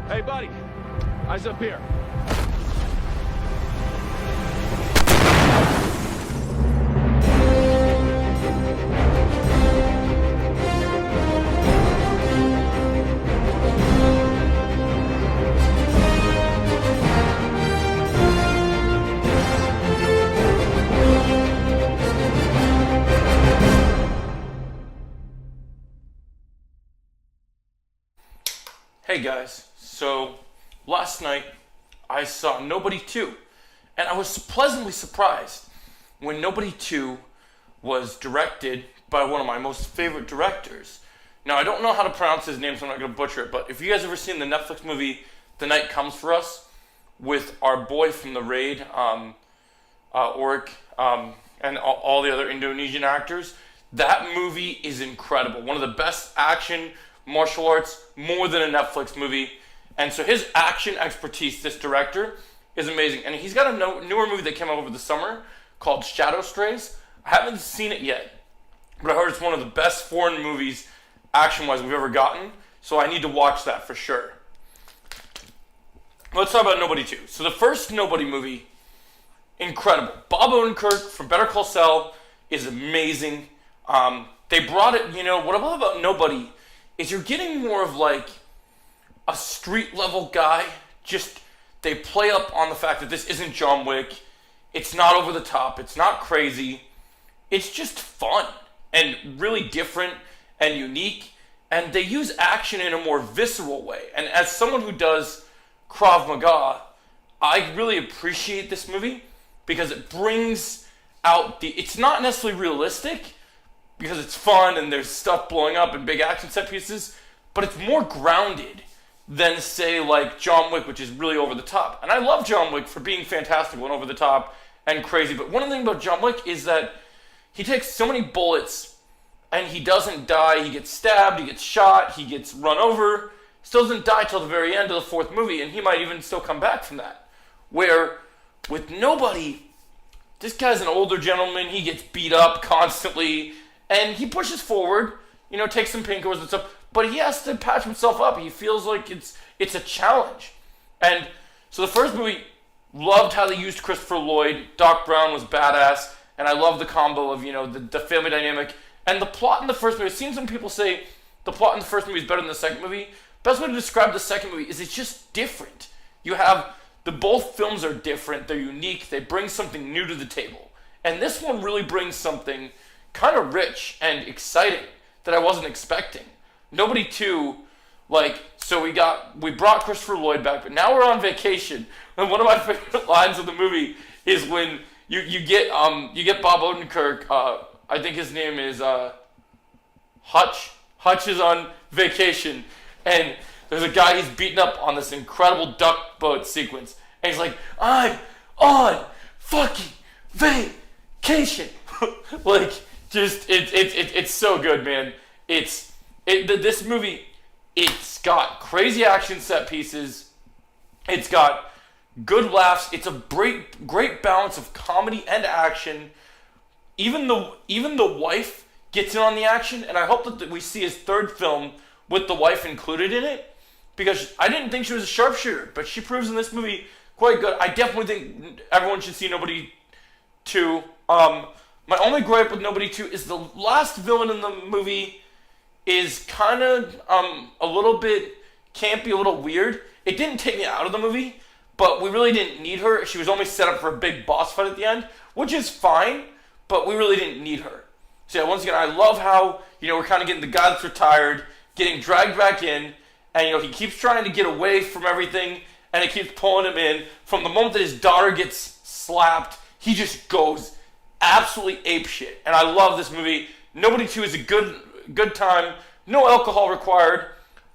Hey, buddy. Eyes up here. Hey guys, so last night I saw Nobody 2, and I was pleasantly surprised when Nobody 2 was directed by one of my most favorite directors. Now, I don't know how to pronounce his name, so I'm not going to butcher it, but if you guys ever seen the Netflix movie The Night Comes For Us with our boy from The Raid, Auric, and all the other Indonesian actors, that movie is incredible. One of the best action martial arts, more than a Netflix movie. And so his action expertise, this director, is amazing. And he's got a newer movie that came out over the summer called Shadow Strays. I haven't seen it yet, but I heard it's one of the best foreign movies, action-wise, we've ever gotten. So I need to watch that for sure. Let's talk about Nobody 2. So the first Nobody movie, incredible. Bob Odenkirk from Better Call Saul is amazing. They brought it, what I love about Nobody is you're getting more of like a street level guy. Just they play up on the fact that this isn't John Wick. It's not over the top. It's not crazy. It's just fun and really different and unique. And they use action in a more visceral way. And as someone who does Krav Maga, I really appreciate this movie because it brings out it's not necessarily realistic, because it's fun and there's stuff blowing up and big action set pieces, but it's more grounded than, say, like John Wick, which is really over the top. And I love John Wick for being fantastical and over the top and crazy, but one of the things about John Wick is that he takes so many bullets and he doesn't die. He gets stabbed, he gets shot, he gets run over, still doesn't die till the very end of the fourth movie, and he might even still come back from that. Where with Nobody, this guy's an older gentleman, he gets beat up constantly, and he pushes forward, takes some painkillers and stuff, but he has to patch himself up. He feels like it's a challenge. And so the first movie, loved how they used Christopher Lloyd. Doc Brown was badass, and I love the combo of, the family dynamic. And the plot in the first movie, it seems when people say the plot in the first movie is better than the second movie, best way to describe the second movie is it's just different. You have, both films are different, they're unique, they bring something new to the table. And this one really brings something kind of rich and exciting that I wasn't expecting. Nobody 2, so we brought Christopher Lloyd back, but now we're on vacation. And one of my favorite lines of the movie is when you get Bob Odenkirk. I think his name is Hutch. Hutch is on vacation, and there's a guy he's beating up on this incredible duck boat sequence, and he's like, "I'm on fucking vacation." It's so good, man. This movie, it's got crazy action set pieces. It's got good laughs. It's a great balance of comedy and action. Even the wife gets in on the action, and I hope that we see his third film with the wife included in it, because I didn't think she was a sharpshooter, but she proves in this movie quite good. I definitely think everyone should see Nobody 2. My only gripe with Nobody 2 is the last villain in the movie is kind of a little bit campy, a little weird. It didn't take me out of the movie, but we really didn't need her. She was only set up for a big boss fight at the end, which is fine, but we really didn't need her. So yeah, once again, I love how, we're kind of getting the guy that's retired, getting dragged back in, and, he keeps trying to get away from everything, and it keeps pulling him in. From the moment that his daughter gets slapped, he just goes absolutely apeshit. And I love this movie. Nobody 2 is a good time. No alcohol required.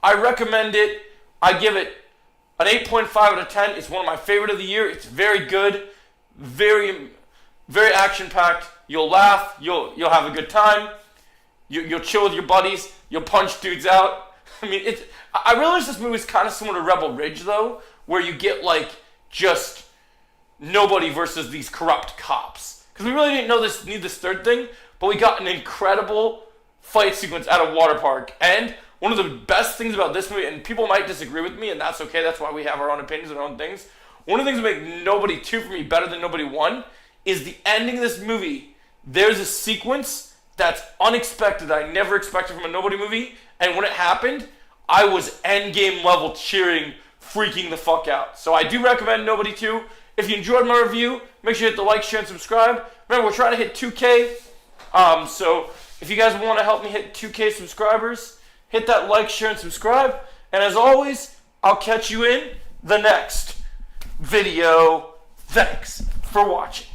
I recommend it. I give it an 8.5 out of 10. It's one of my favorite of the year. It's very good. Very, very action-packed. You'll laugh. You'll have a good time. You'll chill with your buddies. You'll punch dudes out. I realize this movie is kind of similar to Rebel Ridge, though, where you get, just Nobody versus these corrupt cops. Because we really didn't need this third thing, but we got an incredible fight sequence at a water park. And one of the best things about this movie, and people might disagree with me, and that's okay. That's why we have our own opinions and our own things. One of the things that make Nobody 2 for me better than Nobody 1 is the ending of this movie. There's a sequence that's unexpected that I never expected from a Nobody movie, and when it happened, I was endgame level cheering, freaking the fuck out. So I do recommend Nobody 2. If you enjoyed my review, make sure you hit the like, share, and subscribe. Remember, we're trying to hit 2K. So if you guys want to help me hit 2K subscribers, hit that like, share, and subscribe. And as always, I'll catch you in the next video. Thanks for watching.